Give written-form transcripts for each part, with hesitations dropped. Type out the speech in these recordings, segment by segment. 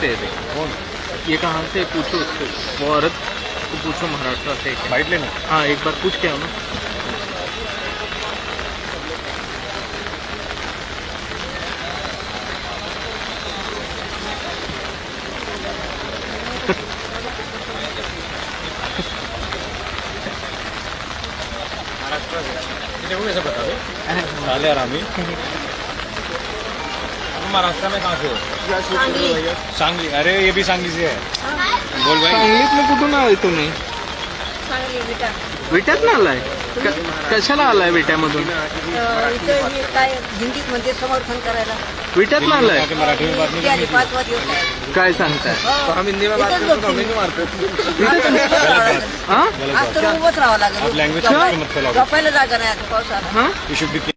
से है कौन? ये कहाँ से पूछो उसको, वो औरत को पूछो महाराष्ट्र से है। बाइट लेना। हाँ एक बार पूछ के आओ ना। देखो कैसे बता दो साले आरामी। महाराष्ट्र में कहाँ से हो? सांगली। अरे ये भी सांगली से है। बोल भाई। सांगलीतनं कुठून आलाय तुम्ही? विट्यात ना आलाय? कशाला आलाय विट्यामधून? काय हिंदीत म्हणजे समर्थन करायला विट्यात ना आलाय? आके मराठी में बात नहीं करनी। 5 दिवस काय सांगताय? हम हिंदी में बात करते तो हमें क्यों मारते? हा आज तर उभंच राहावं आप लागेल लैंग्वेज मत फैलाओ। झोपायला जागा नाही आता पावसाला हा You should be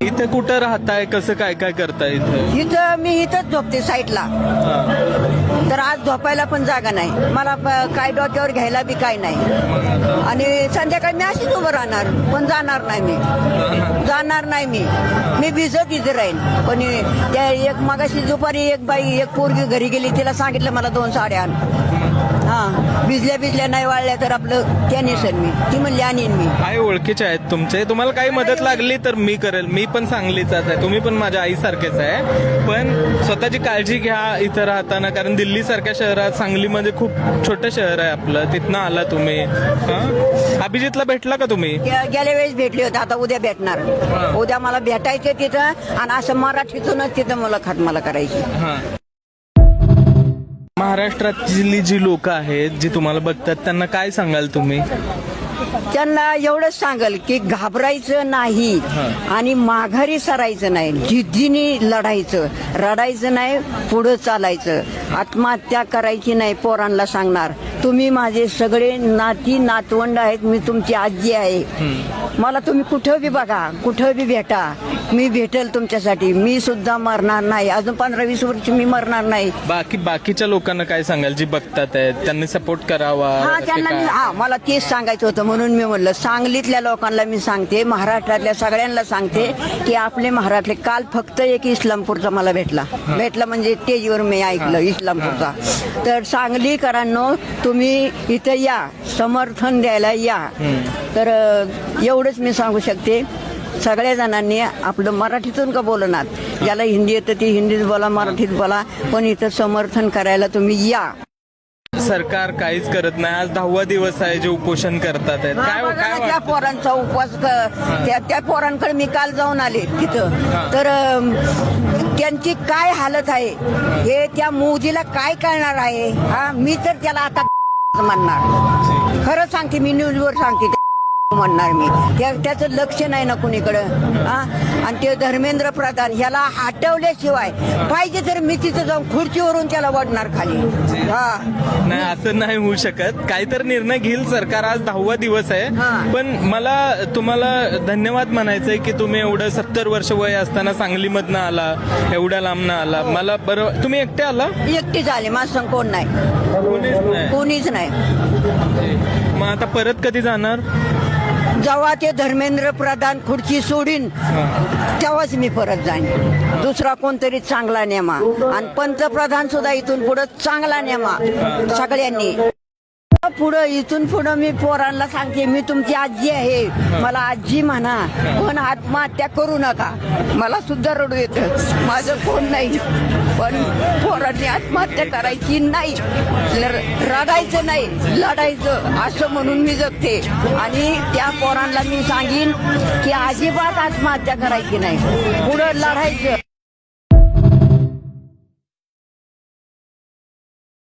इथे कुठं राहताय, कसं काय काय करताय इथं? इथं मी इथंच झोपते साईडला हा. तर आज झोपायला पण जागा नाही मला काय डोक्यावर घ्यायला बी काय नाही आणि संध्याकाळी मी अशीच उभं राहणार पण जाणार नाही मी भिजत इथे राहीन पण त्या एक मगाशी दुपारी एक बाई एक पोरगी घरी गेली तिला सांगितलं मला 2 साड्या आण हा भिजल्या नाही वाळल्या तर आपलं त्या नेसन मी ती म्हणली आणीन मी काय ओळखीचे आहेत तुमचे? तुम्हाला काही मदत लागली तर मी करेल. मी पण सांगलीचाच आहे, तुम्ही पण माझ्या आईसारखेच आहे. पण स्वतःची काळजी घ्या इथं राहताना, कारण दिल्ली सारख्या शहरात सांगलीमध्ये खूप छोटं शहर आहे आपलं. तिथनं आला तुम्ही. हा अभिजितला भेटला का तुम्ही? गेल्या वेळेस भेटले होते आता उद्या भेटणार उद्या मला भेटायचं तिथं आणि असं मराठीतूनच तिथं मुलाखत मला करायची. हा महाराष्ट्रातली जी लोक आहेत जी तुम्हाला बघतात त्यांना काय सांगाल तुम्ही? त्यांना एवढंच सांगल की घाबरायचं नाही आणि माघारी सरायचं नाही, जिद्दीने लढायचं, रडायचं नाही, पुढं चालायचं. आत्महत्या करायची नाही पोरांना सांगणार. तुम्ही माझे सगळे नाती नातवंड आहेत, मी तुमची आजी आहे. मला तुम्ही कुठं बी बघा, कुठं बी भेटा, मी भेटेल तुमच्यासाठी. मी सुद्धा मरणार नाही, अजून 15-20 वर्ष मी मरणार नाही. बाकीच्या लोकांना काय सांगाल जी बघतात आहेत त्यांनी सपोर्ट करावा? त्यांना मला तेच सांगायचं होतं म्हणून मी म्हणलं सांगलीतल्या लोकांना मी सांगते, महाराष्ट्रातल्या सगळ्यांना सांगते की आपले महाराष्ट्रातले काल फक्त एक इस्लामपूरचा मला भेटला म्हणजे स्टेजवर मी ऐकलं इस्लामपूरचा. तर सांगलीकरांनो तुम्ही इथं या, समर्थन द्यायला या. तर एवढंच मी सांगू शकते. सगळ्या जणांनी आपलं मराठीतून का बोलणार, ज्याला हिंदी येतं ती हिंदीत बोला, मराठीत बोला, पण इथं समर्थन करायला तुम्ही या. सरकार काहीच करत नाही. आज 10वा दिवस आहे जे उपोषण करतात आहेत. काय त्या पोरांचा उपवास त्या पोरांकडे मी काल जाऊन आले तिथं. तर त्यांची काय हालत आहे हे त्या मोदीला काय कळणार आहे. हा मी तर त्याला आता म्हणणार, खरं सांगते, मी न्यूजवर सांगते म्हणणार मी. त्याचं लक्ष नाही ना कुणीकडं. आणि ते धर्मेंद्र प्रधान ह्याला हटवल्याशिवाय पाहिजे तर मी तिथं जाऊन खुर्चीवरून त्याला वाढणार खाली. नाही असं नाही होऊ शकत. काहीतरी निर्णय घेईल सरकार. आज 10वा दिवस आहे. पण मला तुम्हाला धन्यवाद म्हणायचंय की तुम्ही एवढं 70 वर्ष वय असताना सांगलीमधनं आला, एवढ्या लांबनं आला. मला बरं, तुम्ही एकटे आला? एकटे झाले, माझं संग कोण नाही, कोणीच नाही. मग आता परत कधी जाणार? जेव्हा ते धर्मेंद्र प्रधान खुर्ची सोडीन तेव्हाच मी परत जाईन. दुसरा कोणतरी चांगला नेमा आणि पंतप्रधान सुद्धा इथून पुढे चांगला नेमा सगळ्यांनी. पुढं इथून पुढं मी पोरांना सांगते, मी तुमची आजी आहे, मला आजी म्हणा, पण आत्महत्या करू नका. मला सुद्धा रडू येतं, माझं कोण नाही, पण पोरांनी आत्महत्या करायची नाही, रडायचं नाही, लढायचं असं म्हणून मी जगते. आणि त्या पोरांना मी सांगीन की अजिबात आत्महत्या करायची नाही, पुढं लढायचं.